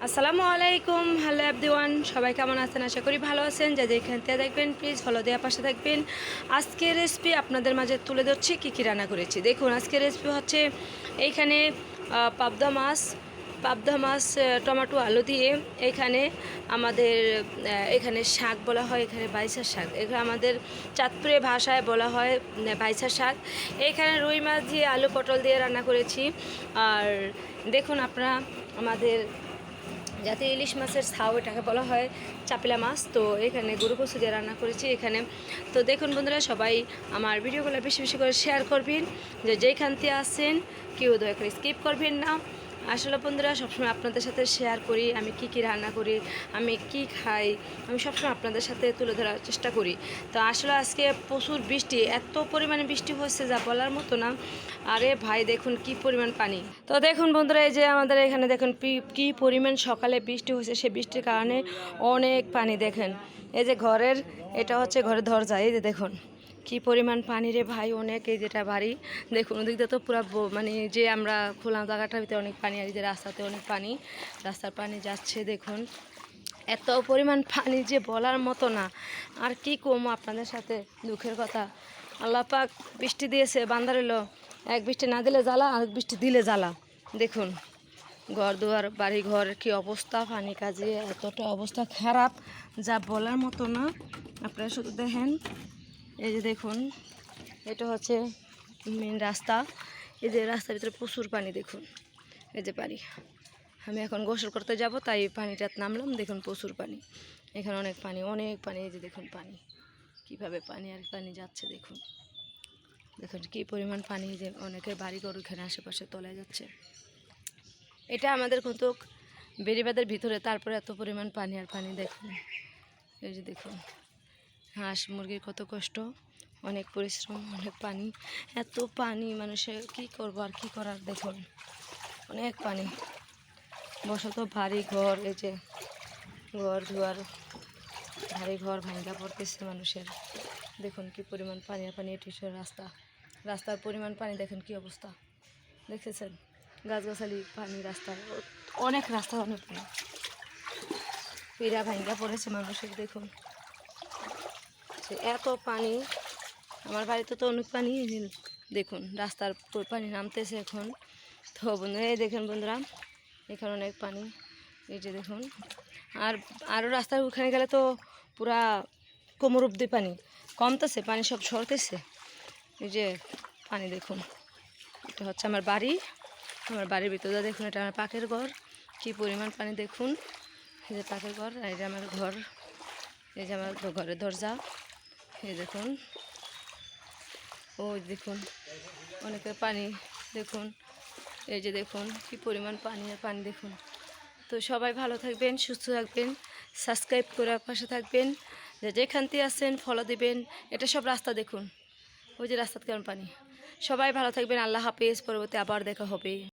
আসসালামু আলাইকুম, hello everyone, সবাই কেমন আছেন? আশা করি ভালো আছেন। যা যেখান থেকে দেখবেন প্লিজ ফলো দেওয়ার পাশে থাকবেন। আজকের রেসিপি আপনাদের মাঝে তুলে ধরছি কী কী রান্না করেছি। দেখুন, আজকের রেসিপি হচ্ছে এইখানে পাবদা মাছ টমেটো আলু দিয়ে এখানে আমাদের এখানে শাক বলা হয়, এখানে বাইসার শাক, এখানে আমাদের চাঁদপুরে ভাষায় বলা হয় বাইসার শাক। এখানে রুই মাছ দিয়ে আলু পটল দিয়ে রান্না করেছি। আর দেখুন আপনারা, আমাদের যাতে ইলিশ মাছের ছাউ এটাকে বলা হয় চাপিলা মাছ, তো এখানে গরু কচু দিয়ে রান্না করেছি এখানে। তো দেখুন বন্ধুরা, সবাই আমার ভিডিওগুলো বেশি বেশি করে শেয়ার করবেন, যেইখান থেকে আসছেন কেউ দয়া করে স্কিপ করবেন না। আসলে বন্ধুরা, সবসময় আপনাদের সাথে শেয়ার করি আমি কি কি রান্না করি, আমি কি খাই, আমি সবসময় আপনাদের সাথে তুলে ধরার চেষ্টা করি। তো আসলে আজকে প্রচুর বৃষ্টি, এত পরিমাণে বৃষ্টি হচ্ছে যা বলার মতো না। আরে ভাই দেখুন কি পরিমাণ পানি। তো দেখুন বন্ধুরা, এই যে আমাদের এখানে দেখুন কি পরিমাণ সকালে বৃষ্টি হয়েছে, সেই বৃষ্টির কারণে অনেক পানি। দেখেন এই যে ঘরের, এটা হচ্ছে ঘরের দরজা, এই যে দেখুন কি পরিমাণ পানি রে ভাই, অনেক। এই যেটা বাড়ি দেখুন, ওদিক দিয়ে তো পুরো মানে যে আমরা খোলা জায়গাটার ভিতরে অনেক পানি, আর এই যে রাস্তাতে অনেক পানি, রাস্তার পানি যাচ্ছে দেখুন। এত পরিমাণ পানি যে বলার মতো না। আর কি কম আপনাদের সাথে, দুঃখের কথা। আল্লাহ পাক বৃষ্টি দিয়েছে, বান্দার এলো এক বৃষ্টি না দিলে জ্বালা, আর বৃষ্টি দিলে জ্বালা। দেখুন ঘর দুয়ার বাড়ি ঘর কি অবস্থা, পানি কাজে এতটা অবস্থা খারাপ যা বলার মতো না। আপনারা শুধু দেখেন, এই যে দেখুন এটা হচ্ছে মেন রাস্তা। এই যে রাস্তার ভিতরে প্রচুর পানি, দেখুন এই যে পানি। আমি এখন গোসল করতে যাব, তাই পানিটা নামলাম। দেখুন প্রচুর পানি, এখানে অনেক পানি, অনেক পানি। এই যে দেখুন পানি, কীভাবে পানি আর পানি যাচ্ছে দেখুন। দেখুন কী পরিমাণ পানি, যে অনেকের বাড়িঘর এখানে আশেপাশে তলায় যাচ্ছে। এটা আমাদের কিন্তু বেড়িবাঁধের ভিতরে, তারপরে এত পরিমাণ পানি আর পানি। দেখুন এই যে দেখুন, হাঁস মুরগির কত কষ্ট, অনেক পরিশ্রম, অনেক পানি, এত পানি মানুষের কি করবো আর কি করার। দেখুন অনেক পানি, বসত ভারী ঘর, এই যে ঘর দুয়ার ভারী ঘর ভাঙ্গা পড়তেছে মানুষের। দেখুন কি পরিমাণ পানি আর পানি। এটি রাস্তার পরিমাণ পানি দেখেন কি অবস্থা, দেখতেছেন গাছগাছালি পানি, রাস্তার অনেক, রাস্তা অনেক পানি, পিড়া ভাঙ্গা পড়েছে মানুষের। দেখুন এত পানি, আমার বাড়িতে তো অনেক পানি। দেখুন রাস্তার পানি নামতেছে এখন। তো বন্ধুরা এই দেখেন বন্ধুরা, এখানে অনেক পানি, এই যে দেখুন। আর আরও রাস্তার ওখানে গেলে তো পুরা কোমর অব্দি পানি, কমতেছে পানি, সব সরতেছে। এই যে পানি দেখুন, এটা হচ্ছে আমার বাড়ি, আমার বাড়ির ভিতরে দেখুন, এটা আমার পাকের ঘর, কি পরিমাণ পানি দেখুন। এই যে পাকের ঘর, আর এই যে আমার ঘর, এই যে আমার ঘরের দরজা, এই দেখুন। ও দেখুন অনেকের পানি দেখুন, এই যে দেখুন কি পরিমাণ পানি আর পানি দেখুন। তো সবাই ভালো থাকবেন, সুস্থ থাকবেন, সাবস্ক্রাইব করে পাশে থাকবেন, যেখান থেকে আসছেন ফলো দিবেন। এটা সব রাস্তা দেখুন, ওই যে রাস্তাতে কেমন পানি। সবাই ভালো থাকবেন, আল্লাহ হাফেজ, পরবর্তী আবার দেখা হবে।